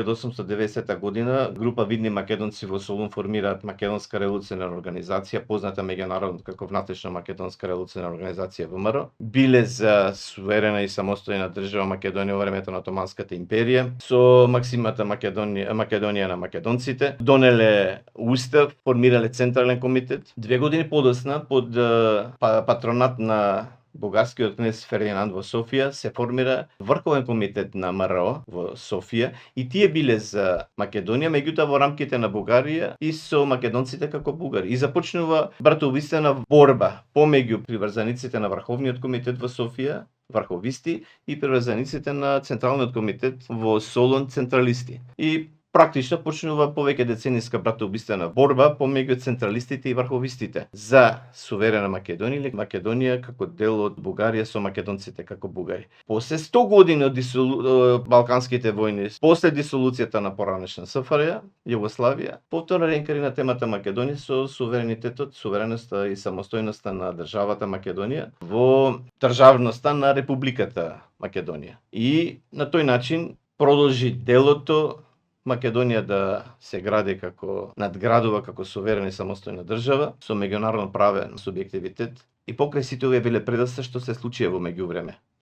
1890 година група видни македонци во Солун формираат Македонска револуционарна организација, позната меѓународно како внатрешна Македонска револуционарна организација ВМРО. Биле за суверена и самостојна држава Македонија во времето на Отоманската империја со максимата Македонија на македонците. Донеле устав, формирале централен комитет. 2 години подоцна под патронат на бугарскиот кнез Фердинанд во Софија се формира Врховен комитет на ВМРО во Софија и тие биле за Македонија, меѓутоа во рамките на Бугарија и со македонците како бугари. И започнува братоубиствена борба помеѓу приврзаниците на Врховниот комитет во Софија, врховисти, и приврзаниците на Централниот комитет во Солун, централисти. И практично почнува повеќе децениска братоубиствена борба помеѓу централистите и врховистите за суверена Македонија или Македонија како дел од Бугарија со македонците како бугари. После 100 години од балканските војни, после дисолуцијата на поранешна СФРЈ, Југославија, повторно реинкарира темата Македонија со суверенитетот, сувереноста и самостојноста на државата Македонија во државноста на Републиката Македонија. И на тој начин продолжи делото Македонија да се гради како надградува како суверена и самостојна држава со меѓународно правен субјективитет и покрај сите овие велепредстави што се случија во меѓувреме.